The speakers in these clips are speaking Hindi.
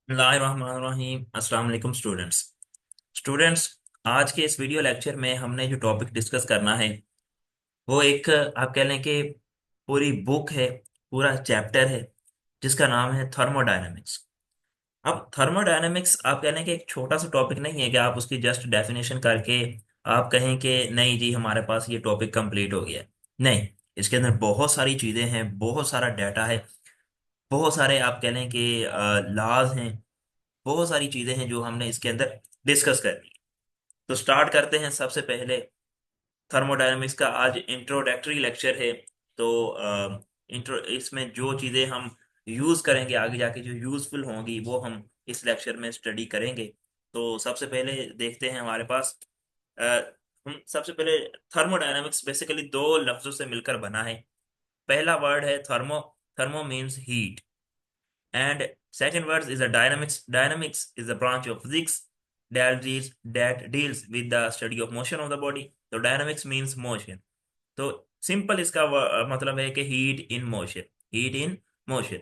बिस्मिल्लाहिर्रहमानिर्रहीम। अस्सलाम वालेकुम स्टूडेंट्स। आज के इस वीडियो लेक्चर में हमने जो टॉपिक डिस्कस करना है वो एक आप कह लें कि पूरी बुक है, पूरा चैप्टर है जिसका नाम है थर्मोडायनेमिक्स। अब थर्मोडायनेमिक्स आप कह लें कि एक छोटा सा टॉपिक नहीं है कि आप उसकी जस्ट डेफिनेशन करके आप कहें कि नहीं जी हमारे पास ये टॉपिक कंप्लीट हो गया। नहीं, इसके अंदर बहुत सारी चीज़ें हैं, बहुत सारा डाटा है, बहुत सारे आप कह लें कि लॉज हैं, बहुत सारी चीजें हैं जो हमने इसके अंदर डिस्कस करनी है। तो स्टार्ट करते हैं। सबसे पहले थर्मोडायनेमिक्स का आज इंट्रोडक्टरी लेक्चर है। तो इंट्रो इसमें जो चीजें हम यूज करेंगे आगे जाके जो यूजफुल होंगी वो हम इस लेक्चर में स्टडी करेंगे। तो सबसे पहले देखते हैं हमारे पास अ, हम सबसे पहले थर्मोडायनेमिक्स बेसिकली दो लफ्जों से मिलकर बना है। पहला वर्ड है thermo. Thermo means heat, and second word is a dynamics. Dynamics is a branch of physics that deals with the study of motion of the body. तो dynamics means motion. तो सिंपल इसका मतलब है कि heat in motion, heat in motion.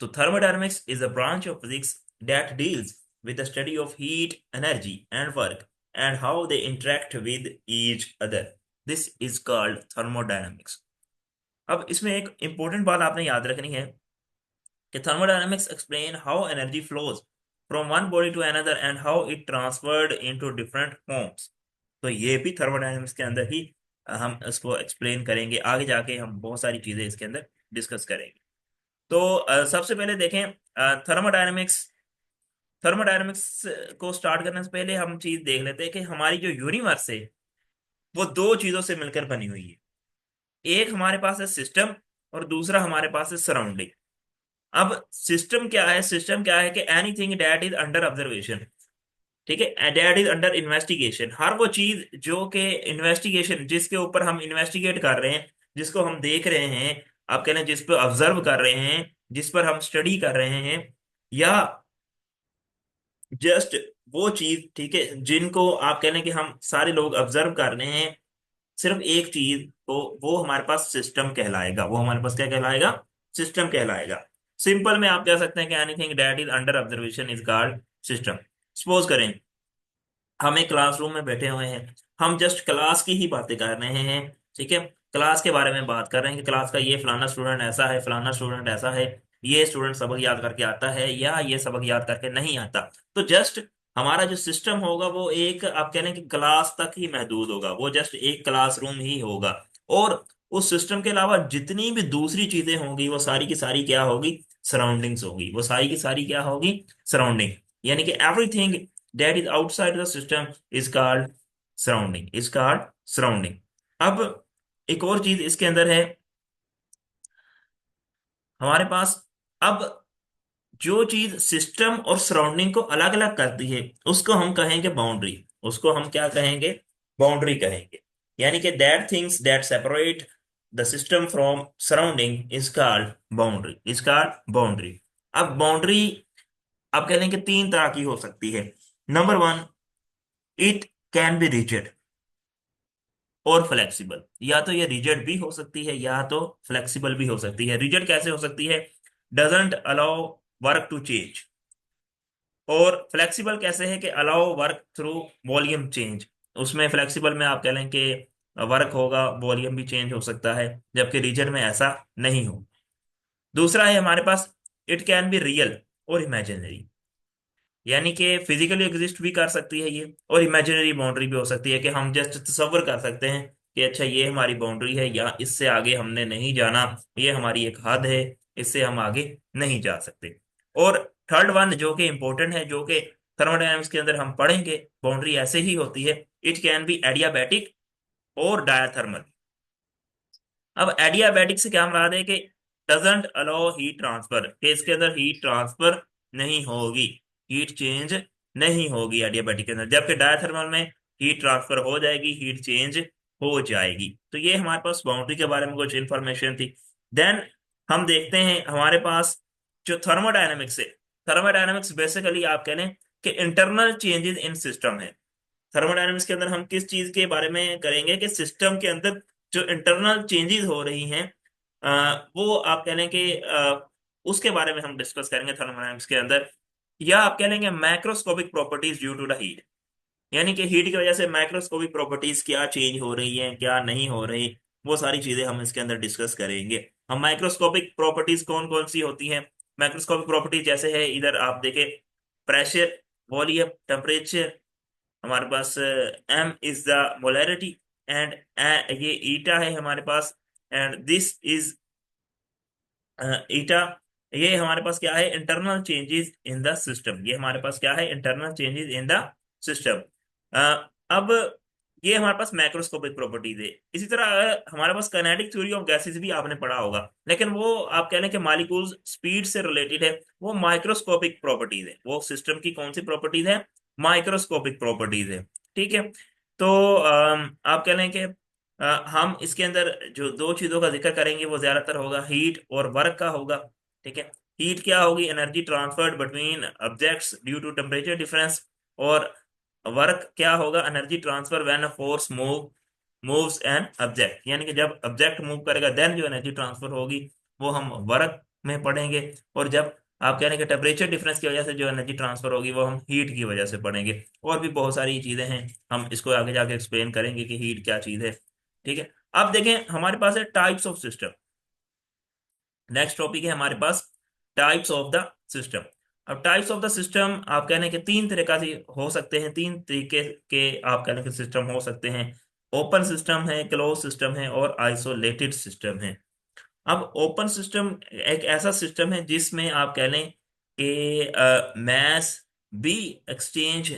तो thermodynamics is a branch of physics that deals with the study of heat, energy and work and how they interact with each other. This is called thermodynamics. अब इसमें एक इंपॉर्टेंट बात आपने याद रखनी है कि thermodynamics explain how energy flows from one body to another and how it transferred into different forms। तो ये भी थर्मोडायनेमिक्स के अंदर ही हम इसको एक्सप्लेन करेंगे। आगे जाके हम बहुत सारी चीजें इसके अंदर डिस्कस करेंगे। तो सबसे पहले देखें थर्मोडायनेमिक्स। थर्मोडायनेमिक्स को स्टार्ट करने से पहले हम चीज देख लेते हैं कि हमारी जो यूनिवर्स है वो दो चीजों से मिलकर बनी हुई है। एक हमारे पास है सिस्टम और दूसरा हमारे पास है सराउंडिंग। अब सिस्टम क्या है? सिस्टम क्या है कि anything that is under observation, ठीक है, दैट इज अंडर इन्वेस्टिगेशन। हर वो चीज जो कि इन्वेस्टिगेशन, जिसके ऊपर हम इन्वेस्टिगेट कर रहे हैं, जिसको हम देख रहे हैं, आप कह रहे हैं जिस पर ऑब्जर्व कर रहे हैं, जिस पर हम स्टडी कर रहे हैं, या जस्ट वो चीज, ठीक है, जिनको आप कह रहे हैं कि हम सारे लोग ऑब्जर्व कर रहे हैं सिर्फ एक चीज, तो वो हमारे पास सिस्टम कहलाएगा। वो हमारे पास क्या कहलाएगा? सिस्टम कहलाएगा। सिंपल में आप कह सकते हैं कि anything that is under observation is called system. Suppose करें हम एक क्लासरूम में बैठे हुए हैं, हम जस्ट क्लास की ही बातें कर रहे हैं, ठीक है, क्लास के बारे में बात कर रहे हैं कि क्लास का ये फलाना स्टूडेंट ऐसा है, फलाना स्टूडेंट ऐसा है, ये स्टूडेंट सबक याद करके आता है या ये सबक याद करके नहीं आता। तो जस्ट हमारा जो सिस्टम होगा वो एक आप कह रहे हैं कि क्लास तक ही महदूद होगा, वो जस्ट एक क्लासरूम ही होगा। और उस सिस्टम के अलावा जितनी भी दूसरी चीजें होंगी वो सारी की सारी क्या होगी? सराउंडिंग्स होगी। वो सारी की सारी क्या होगी? सराउंडिंग। यानी कि everything that is outside the system is called surrounding। अब एक और चीज इसके अंदर है हमारे पास। अब जो चीज सिस्टम और सराउंडिंग को अलग अलग करती है उसको हम कहेंगे बाउंड्री। उसको हम क्या कहेंगे? बाउंड्री कहेंगे। यानी कि that things that separate the system from surrounding is called boundary, is called boundary. अब बाउंड्री आप कह लें कि तीन तरह की हो सकती है। Number one, it can be rigid और फ्लेक्सिबल। या तो ये रिजिड भी हो सकती है या तो फ्लेक्सिबल भी हो सकती है। रिजिड कैसे हो सकती है? Doesn't allow work to change. और फ्लेक्सिबल कैसे है? कि allow work through volume change. उसमें फ्लेक्सिबल में आप कह लें कि वर्क होगा, वॉल्यूम भी चेंज हो सकता है, जबकि रिजिड में ऐसा नहीं हो। दूसरा है हमारे पास, इट कैन बी रियल और इमेजिनरी। यानी कि फिजिकली एग्जिस्ट भी कर सकती है ये, और इमेजिनरी बाउंड्री भी हो सकती है कि हम जस्ट तसव्वुर कर सकते हैं कि अच्छा ये हमारी बाउंड्री है या इससे आगे हमने नहीं जाना, ये हमारी एक हद है, इससे हम आगे नहीं जा सकते। और थर्ड वन जो कि इंपॉर्टेंट है, जो कि थर्मोडायनामिक्स के अंदर हम पढ़ेंगे, बाउंड्री ऐसे ही होती है, इट कैन बी एडियाबैटिक और डायाथर्मल। अब एडियाबैटिक से क्या मुराद है? कि डजंट अलाउ हीट ट्रांसफर, कि इसके अंदर हीट ट्रांसफर नहीं होगी, हीट चेंज नहीं होगी एडियाबैटिक के अंदर। जबकि डायथर्मल में हीट ट्रांसफर हो जाएगी, हीट चेंज हो जाएगी। तो ये हमारे पास बाउंड्री के बारे में कुछ इंफॉर्मेशन थी। देन हम देखते हैं हमारे पास जो थर्मोडायनेमिक्स है। थर्मोडायनेमिक्स बेसिकली आप कह लें कि इंटरनल चेंजेस इन सिस्टम है। थर्मोडायनेमिक्स के अंदर हम किस चीज के बारे में करेंगे? कि सिस्टम के अंदर जो इंटरनल चेंजेस हो रही हैं, वो आप कह लें कि उसके बारे में हम डिस्कस करेंगे थर्मोडायनेमिक्स के अंदर। या आप कह लेंगे macroscopic properties due to the heat, यानी कि हीट की वजह से माइक्रोस्कोपिक प्रॉपर्टीज क्या चेंज हो रही हैं क्या नहीं हो रही, वो सारी चीजें हम इसके अंदर डिस्कस करेंगे। हम माइक्रोस्कोपिक प्रॉपर्टीज कौन कौन सी होती हैं? माइक्रोस्कोपिक प्रॉपर्टीज जैसे है, इधर आप देखें, प्रेशर, वॉल्यूम, टेम्परेचर, हमारे पास M is the molarity, and ये ईटा है हमारे पास, एंड दिस इज ईटा। ये हमारे पास क्या है? Internal changes in the system. ये हमारे पास क्या है? Internal changes in the system. अब ये हमारे पास मैक्रोस्कोपिक प्रॉपर्टीज है। इसी तरह हमारे पास काइनेटिक थ्योरी ऑफ गैसेस भी आपने पढ़ा होगा, लेकिन वो आप कह लें कि मॉलिक्यूल्स स्पीड से रिलेटेड है, वो माइक्रोस्कोपिक प्रॉपर्टीज है। वो सिस्टम की कौन सी प्रॉपर्टीज है? माइक्रोस्कोपिक प्रॉपर्टीज है। ठीक है। तो आप कह लें कि हम इसके अंदर जो दो चीजों का जिक्र करेंगे वो ज्यादातर होगा हीट और वर्क का होगा। ठीक है। हीट क्या होगी? Energy transferred between objects due to temperature difference. और वर्क क्या होगा? Energy transfer when a force moves an object, यानी कि जब ऑब्जेक्ट मूव करेगा देन जो एनर्जी ट्रांसफर होगी वो हम वर्क में पढ़ेंगे। और जब आप कह रहे हैं कि टेम्परेचर डिफरेंस की वजह से जो एनर्जी ट्रांसफर होगी वो हम हीट की वजह से पढ़ेंगे। और भी बहुत सारी चीजें हैं, हम इसको आगे जाके एक्सप्लेन करेंगे कि हीट क्या चीज है। ठीक है। अब देखें हमारे पास है types of system. Next topic है हमारे पास टाइप्स ऑफ द सिस्टम। अब टाइप्स ऑफ द सिस्टम आप कहने के तीन तरीका से हो सकते हैं, तीन तरीके के आप कहने के सिस्टम हो सकते हैं। ओपन सिस्टम है, क्लोज सिस्टम है और आइसोलेटेड सिस्टम है। अब ओपन सिस्टम एक ऐसा सिस्टम है जिसमें आप कह लें कि मैस भी एक्सचेंज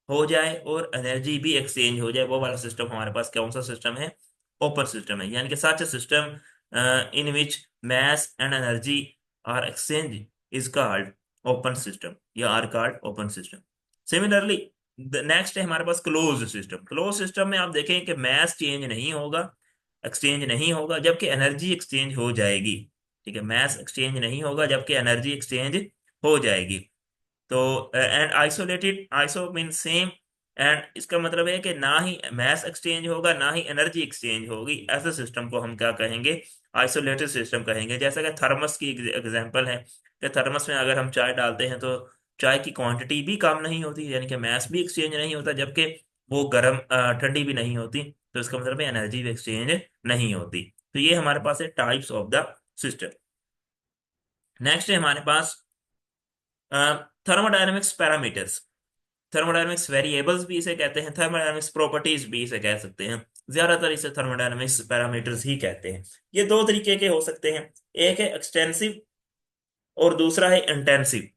हो जाए और एनर्जी भी एक्सचेंज हो जाए, वो वाला सिस्टम हमारे पास कौन सा सिस्टम है? ओपन सिस्टम है। यानी कि such system in which mass and energy are exchanged is called open system या are called open system. Similarly, the next है हमारे पास closed system। closed system में आप देखें कि mass चेंज नहीं होगा, एक्सचेंज नहीं होगा, जबकि एनर्जी एक्सचेंज हो जाएगी। ठीक है। mass एक्सचेंज नहीं होगा जबकि एनर्जी एक्सचेंज हो जाएगी। तो and isolated, iso mean same, and इसका मतलब है कि ना ही मैस एक्सचेंज होगा ना ही एनर्जी एक्सचेंज होगी। ऐसे सिस्टम को हम क्या कहेंगे? आइसोलेटेड सिस्टम कहेंगे। जैसा कि थर्मस की एग्जांपल है कि थर्मस में अगर हम चाय डालते हैं तो चाय की क्वांटिटी भी कम नहीं होती, यानी कि मैस भी एक्सचेंज नहीं होता, जबकि वो गर्म ठंडी भी नहीं होती, तो इसका मतलब है एनर्जी भी एक्सचेंज नहीं होती। तो ये हमारे पास है types of the system. Next है हमारे पास थर्मोडायनेमिक्स पैरामीटर्स। थर्मोडायनेमिक्स वेरिएबल्स भी इसे कहते हैं, थर्मोडायनेमिक्स प्रॉपर्टीज भी इसे कह सकते हैं। ज्यादातर इसे थर्मोडायनेमिक्स पैरामीटर्स ही कहते हैं। ये दो तरीके के हो सकते हैं, एक है एक्सटेंसिव और दूसरा है इंटेंसिव।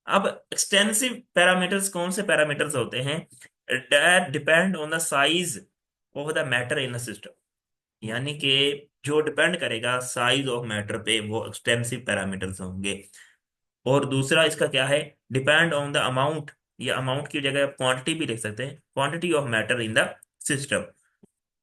अब एक्सटेंसिव पैरामीटर्स कौन से पैरामीटर्स होते हैं? That depend on the size of the matter in the system, यानी कि जो डिपेंड करेगा साइज ऑफ मैटर पे वो एक्सटेंसिव पैरामीटर्स होंगे। और दूसरा इसका क्या है? डिपेंड ऑन द अमाउंट, या अमाउंट की जगह आप क्वांटिटी भी लिख सकते हैं, quantity of matter in the system.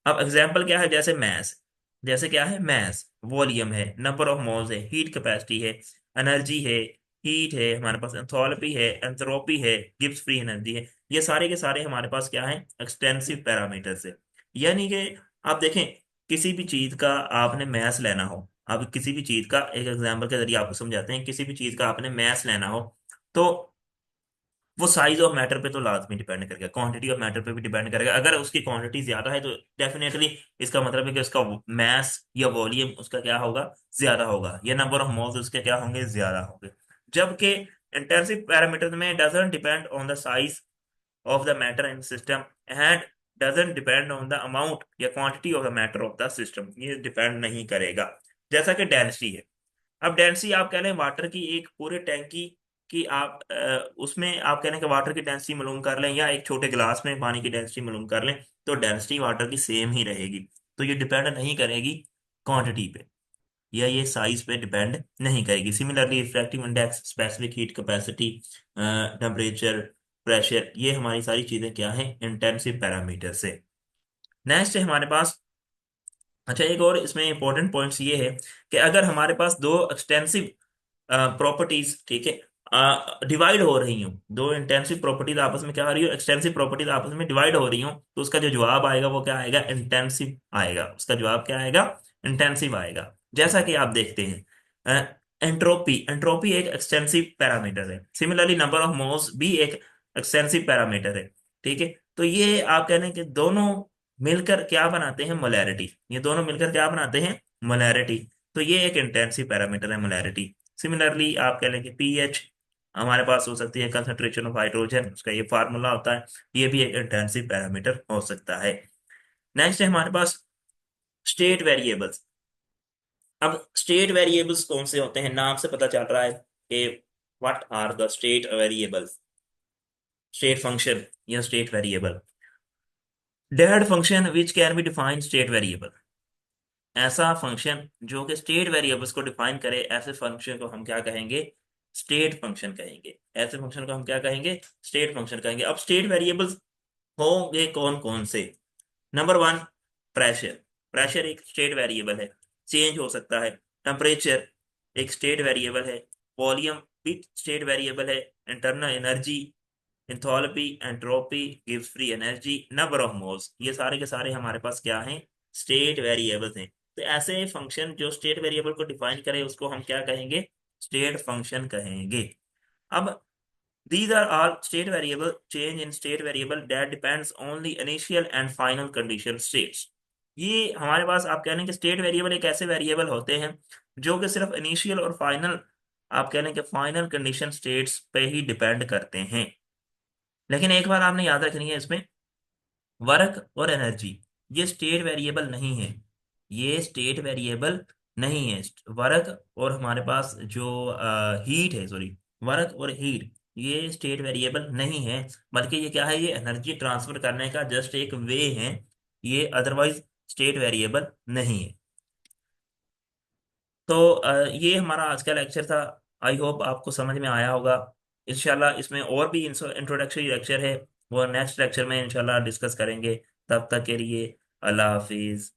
अब एग्जांपल क्या है? जैसे मैस, जैसे क्या है? मैस, वॉल्यूम है, नंबर ऑफ मोल्स है, हीट कैपेसिटी है, एनर्जी है, हीट है, हमारे पास एंथैल्पी है, एंथ्रोपी है, गिब्स फ्री एनर्जी है। ये सारे के सारे हमारे पास क्या है? एक्सटेंसिव पैरामीटर्स है। यानी कि आप देखें, किसी भी चीज का आपने मैस लेना हो, अब किसी भी चीज का एक एग्जांपल के जरिए आपको समझाते हैं, किसी भी चीज का आपने मैस लेना हो तो वो साइज ऑफ मैटर पे तो लाजमी डिपेंड करेगा, क्वांटिटी ऑफ मैटर पे भी डिपेंड करेगा। अगर उसकी क्वांटिटी ज्यादा है तो डेफिनेटली इसका मतलब है कि उसका मैस या वॉल्यूम उसका क्या होगा? ज्यादा होगा, या नंबर ऑफ मोल्स उसके क्या होंगे? ज्यादा होंगे। जबकि इंटेंसिव पैरामीटर में doesn't depend on the size of the matter in system and doesn't depend on the amount या quantity of the matter of the system, ये डिपेंड नहीं करेगा। जैसा कि डेंसिटी है। अब डेंसिटी आप कह रहे हैं वाटर की एक पूरे टैंकी की, आप उसमें आप कह रहे हैं कि वाटर की डेंसिटी मालूम कर लें, या एक छोटे गिलास में पानी की डेंसिटी मालूम कर लें, तो डेंसिटी वाटर की सेम ही रहेगी। तो ये डिपेंड नहीं करेगी क्वांटिटी पे, या ये साइज पे डिपेंड नहीं करेगी। Similarly refractive index, specific heat capacity, temperature, pressure, ये हमारी सारी चीजें क्या है? इंटेंसिव पैरामीटर से। नेक्स्ट है हमारे पास, अच्छा एक और इसमें इंपॉर्टेंट पॉइंट्स ये है कि अगर हमारे पास दो एक्सटेंसिव प्रॉपर्टीज, ठीक है, डिवाइड हो रही हूँ, दो इंटेंसिव प्रॉपर्टीज आपस में क्या हो रही हो? एक्सटेंसिव प्रॉपर्टीज आपस में डिवाइड हो रही हूँ, तो उसका जो जवाब आएगा वो क्या आएगा? इंटेंसिव आएगा। उसका जवाब क्या आएगा? इंटेंसिव आएगा। जैसा कि आप देखते हैं एंट्रोपी, एंट्रोपी एक एक्सटेंसिव पैरामीटर है। सिमिलरली नंबर ऑफ मोल्स भी एक एक्सटेंसिव पैरामीटर है। ठीक है। तो ये आप कह रहे हैं कि दोनों मिलकर क्या बनाते हैं, मोलैरिटी। ये दोनों मिलकर क्या बनाते हैं, मोलैरिटी। तो ये एक इंटेंसिव पैरामीटर है, मोलैरिटी। सिमिलरली आप कह लें कि पीएच हमारे पास हो सकती है, कंसंट्रेशन ऑफ हाइड्रोजन, उसका ये फार्मूला होता है। ये भी एक इंटेंसिव पैरामीटर हो सकता है। नेक्स्ट है हमारे पास स्टेट वेरिएबल्स। अब स्टेट वेरिएबल्स कौन से होते हैं, नाम से पता चल रहा है कि what are the state variables. State function या state variable, that function which can be define state variable. ऐसा फंक्शन जो कि स्टेट वेरिएबल्स को डिफाइन करे, ऐसे फंक्शन को हम क्या कहेंगे, स्टेट फंक्शन कहेंगे। ऐसे फंक्शन को हम क्या कहेंगे, स्टेट फंक्शन कहेंगे। अब स्टेट वेरिएबल्स होंगे कौन कौन से। Number one, pressure. प्रेशर एक स्टेट वेरिएबल है, चेंज हो सकता है। टेम्परेचर एक स्टेट वेरिएबल है। वॉल्यूम भी स्टेट वेरिएबल है। Internal energy, enthalpy, entropy, gives free energy, number of moles, ये सारे के सारे हमारे पास क्या हैं, स्टेट वेरिएबल्स हैं। तो ऐसे फंक्शन जो स्टेट वेरिएबल को डिफाइन करे उसको हम क्या कहेंगे, स्टेट फंक्शन कहेंगे। अब these are all state variable, change in state variable that depends on the initial and final condition states। ये हमारे पास आप कह रहे हैं कि स्टेट वेरिएबल एक ऐसे वेरिएबल होते हैं जो कि सिर्फ इनिशियल और फाइनल, आप कह रहे हैं कि फाइनल कंडीशन स्टेट्स पे ही डिपेंड करते हैं। लेकिन एक बार आपने याद रखनी है इसमें, वर्क और एनर्जी ये स्टेट वेरिएबल नहीं है। ये स्टेट वेरिएबल नहीं है। वर्क और हमारे पास जो हीट है, सॉरी, वर्क और हीट ये स्टेट वेरिएबल नहीं है। बल्कि ये क्या है, ये एनर्जी ट्रांसफर करने का जस्ट एक वे है। ये अदरवाइज स्टेट वेरिएबल नहीं है। तो ये हमारा आज का लेक्चर था। आई होप आपको समझ में आया होगा। इंशाल्लाह इसमें और भी इंट्रोडक्टरी लेक्चर है, वो नेक्स्ट लेक्चर में इंशाल्लाह डिस्कस करेंगे। तब तक के लिए अल्लाह हाफिज।